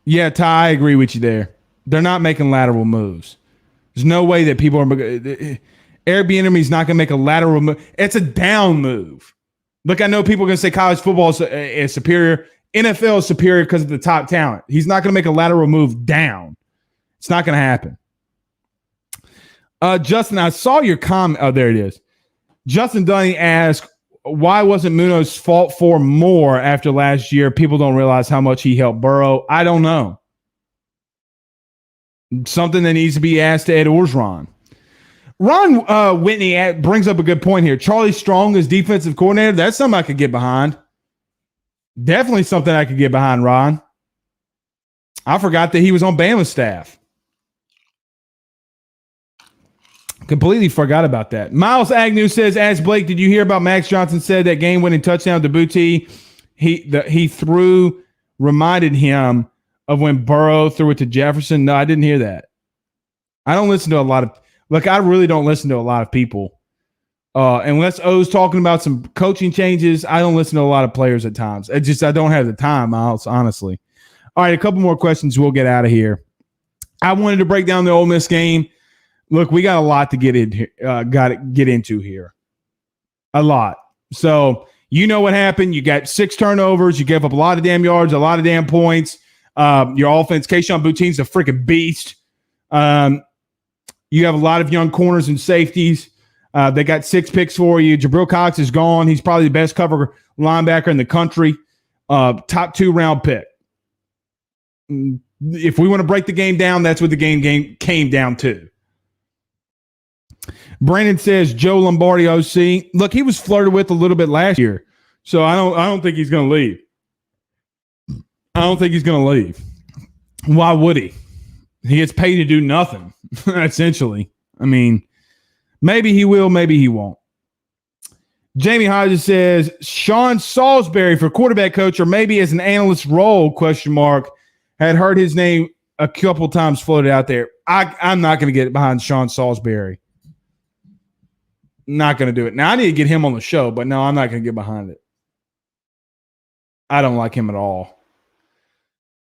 Yeah, Ty, I agree with you there. They're not making lateral moves. There's no way that people are – Eric Bieniemy's not going to make a lateral move. It's a down move. Look, I know people are going to say college football is superior. NFL is superior because of the top talent. He's not going to make a lateral move down. It's not going to happen. Justin, I saw your comment. Oh, there it is. Justin Dunning asked, why wasn't Munoz fought for more after last year? People don't realize how much he helped Burrow. I don't know. Something that needs to be asked to Ed Orgeron. Ron Whitney brings up a good point here. Charlie Strong is defensive coordinator. That's something I could get behind. Definitely something I could get behind, Ron. I forgot that he was on Bama's staff. Completely forgot about that. Miles Agnew says, ask Blake, did you hear about Max Johnson said that game-winning touchdown to Booty he threw reminded him of when Burrow threw it to Jefferson? No, I didn't hear that. I don't listen to a lot of – look, I really don't listen to a lot of people. Unless O's talking about some coaching changes, I don't listen to a lot of players at times. I don't have the time, Miles, honestly. All right, a couple more questions. We'll get out of here. I wanted to break down the Ole Miss game. Look, we got a lot to get into here. A lot. So you know what happened. You got 6 turnovers. You gave up a lot of damn yards, a lot of damn points. Your offense, Keyshawn Boutine's a freaking beast. You have a lot of young corners and safeties. They got 6 picks for you. Jabril Cox is gone. He's probably the best cover linebacker in the country. Top 2 round pick. If we want to break the game down, that's what the game came down to. Brandon says Joe Lombardi OC. Look, he was flirted with a little bit last year, so I don't think he's going to leave. I don't think he's going to leave. Why would he? He gets paid to do nothing, essentially. I mean, maybe he will, maybe he won't. Jamie Hodges says Sean Salisbury for quarterback coach or maybe as an analyst role, ? Had heard his name a couple times floated out there. I'm not going to get behind Sean Salisbury. Not going to do it. Now, I need to get him on the show, but no, I'm not going to get behind it. I don't like him at all.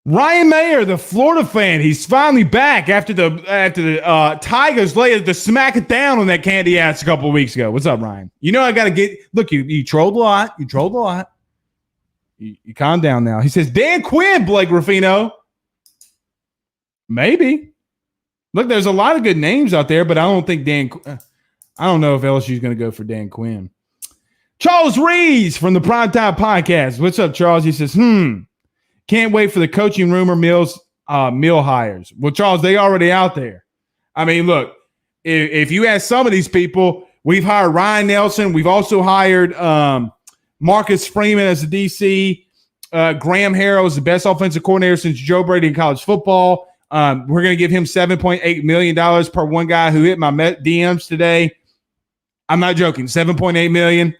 Ryan Mayer, the Florida fan, he's finally back after the Tigers laid the smack it down on that candy ass a couple of weeks ago. What's up, Ryan? You know I got to get – look, you trolled a lot. You trolled a lot. You calm down now. He says, Dan Quinn, Blake Ruffino. Maybe. Look, there's a lot of good names out there, but I don't think I don't know if LSU is going to go for Dan Quinn. Charles Rees from the Primetime Podcast. What's up, Charles? He says, can't wait for the coaching rumor mill hires. Well, Charles, they already out there. I mean, look, if you ask some of these people, we've hired Ryan Nelson. We've also hired Marcus Freeman as the DC. Graham Harrell is the best offensive coordinator since Joe Brady in college football. We're going to give him $7.8 million per one guy who hit my DMs today. I'm not joking. $7.8 million.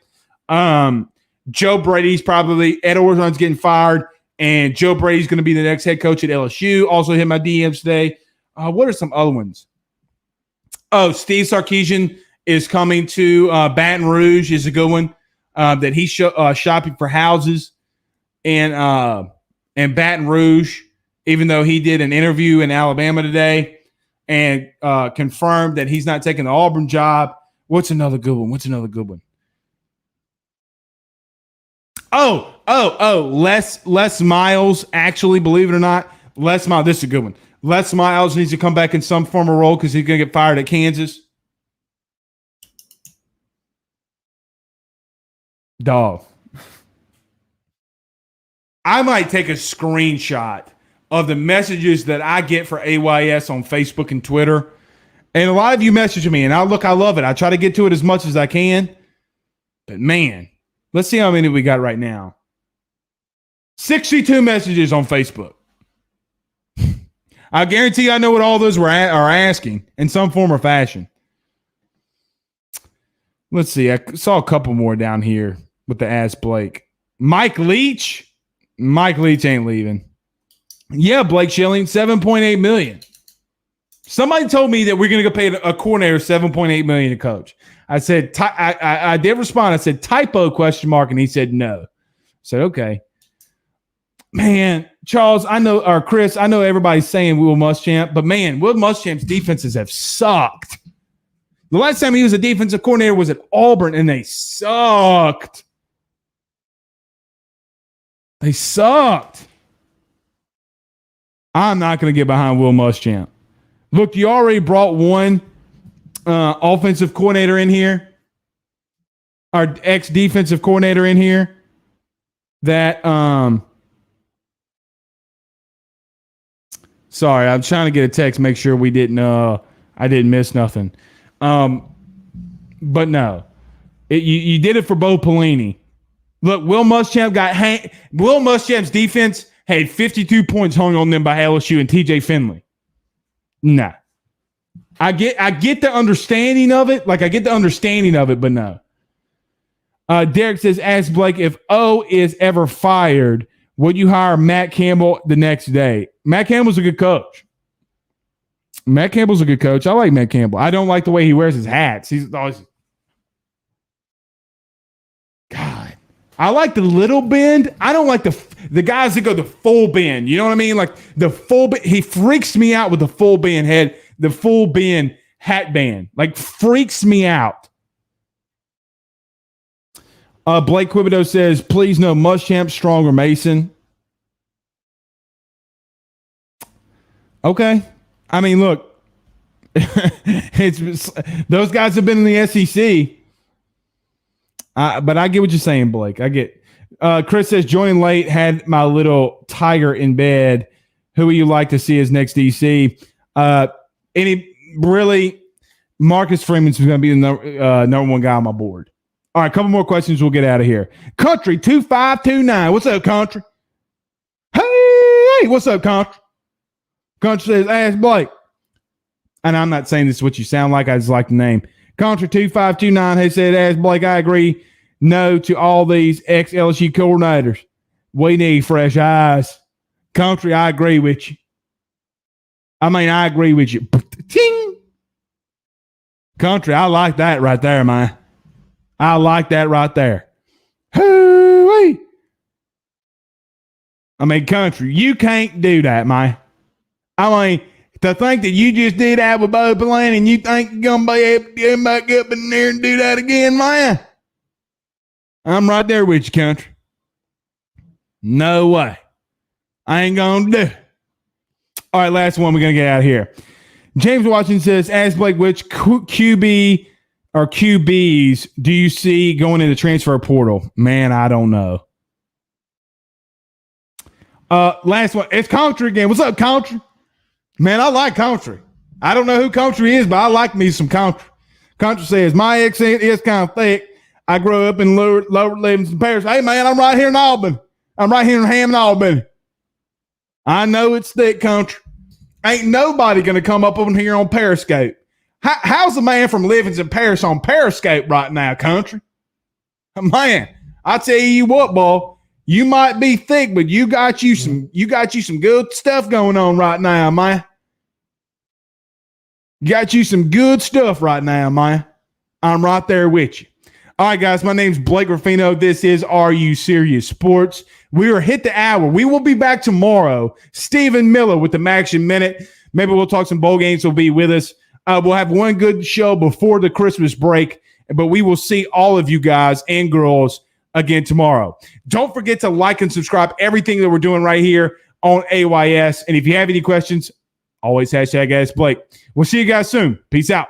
Joe Brady's probably Ed Orgeron's getting fired, and Joe Brady's going to be the next head coach at LSU. Also hit my DMs today. What are some other ones? Oh, Steve Sarkisian is coming to Baton Rouge. Is a good one. That he's shopping for houses in Baton Rouge, even though he did an interview in Alabama today and confirmed that he's not taking the Auburn job. What's another good one? Les Miles, actually, believe it or not, Les Miles, this is a good one. Les Miles needs to come back in some form of role because he's going to get fired at Kansas. Dog. I might take a screenshot of the messages that I get for AYS on Facebook and Twitter. And a lot of you message me, and I love it. I try to get to it as much as I can. But man, let's see how many we got right now. 62 messages on Facebook. I guarantee I know what all those are asking in some form or fashion. Let's see. I saw a couple more down here with the Ask Blake. Mike Leach. Mike Leach ain't leaving. Yeah, Blake Schilling, $7.8 million. Somebody told me that we're going to go pay a coordinator $7.8 million to coach. I said, I did respond. I said, typo ? And he said, no. I said, okay. Man, Charles, or Chris, I know everybody's saying Will Muschamp, but man, Will Muschamp's defenses have sucked. The last time he was a defensive coordinator was at Auburn, and they sucked. They sucked. I'm not going to get behind Will Muschamp. Look, you already brought one offensive coordinator in here, our ex-defensive coordinator in here that sorry, I'm trying to get a text, make sure we didn't I didn't miss nothing. But no. You did it for Bo Pelini. Look, Will Muschamp's defense had 52 points hung on them by LSU and TJ Finley. Nah. I get the understanding of it. Like, I get the understanding of it, but no. Derek says, ask Blake, if O is ever fired, would you hire Matt Campbell the next day? Matt Campbell's a good coach. I like Matt Campbell. I don't like the way he wears his hats. He's always... God. I like the little bend. I don't like the guys that go the full bend. You know what I mean? Like the full bend. He freaks me out with the full bend head, the full bend hat band. Like, freaks me out. Blake Quibido says, please no Muschamp, Strong, or Mason. Okay. I mean, look, those guys have been in the SEC. But I get what you're saying, Blake. I get. Chris says, joining late, had my little tiger in bed. Who would you like to see as next DC? Marcus Freeman's going to be the number one guy on my board. All right, a couple more questions. We'll get out of here. Country 2529. What's up, Country? Hey, what's up, Country? Country says, ask Blake. And I'm not saying this is what you sound like. I just like the name. Country 2529 has said, ask Blake, I agree. No to all these ex-LSU coordinators. We need fresh eyes. Country, I agree with you. I agree with you. Ting. Country, I like that right there, man. I like that right there. Hoo-wee. Country, you can't do that, man. To think that you just did that with Bo Pelini and you think you're going to be able to get back up in there and do that again, man. I'm right there with you, Country. No way. I ain't going to do it. All right, last one. We're going to get out of here. James Washington says, ask Blake, which QB or QBs do you see going in the transfer portal? Man, I don't know. Last one. It's Country again. What's up, Country? Man, I like Country. I don't know who Country is, but I like me some Country. Country says, my accent is kind of thick. I grew up in lower Livingston Parish. Hey, man, I'm right here in Auburn. I'm right here in Hammond, Albany. I know it's thick country. Ain't nobody going to come up on here on Periscope. How's the man from Livingston Paris on Periscope right now, country? Man, I tell you what, boy, you might be thick, but you got you some good stuff going on right now, man. You got you some good stuff right now, man. I'm right there with you. All right, guys, my name's Blake Ruffino. This is Are You Serious Sports? We are hit the hour. We will be back tomorrow. Stephen Miller with the Maction Minute. Maybe we'll talk some bowl games. Will be with us. We'll have one good show before the Christmas break, but we will see all of you guys and girls again tomorrow. Don't forget to like and subscribe everything that we're doing right here on AYS. And if you have any questions, always hashtag Ask Blake. We'll see you guys soon. Peace out.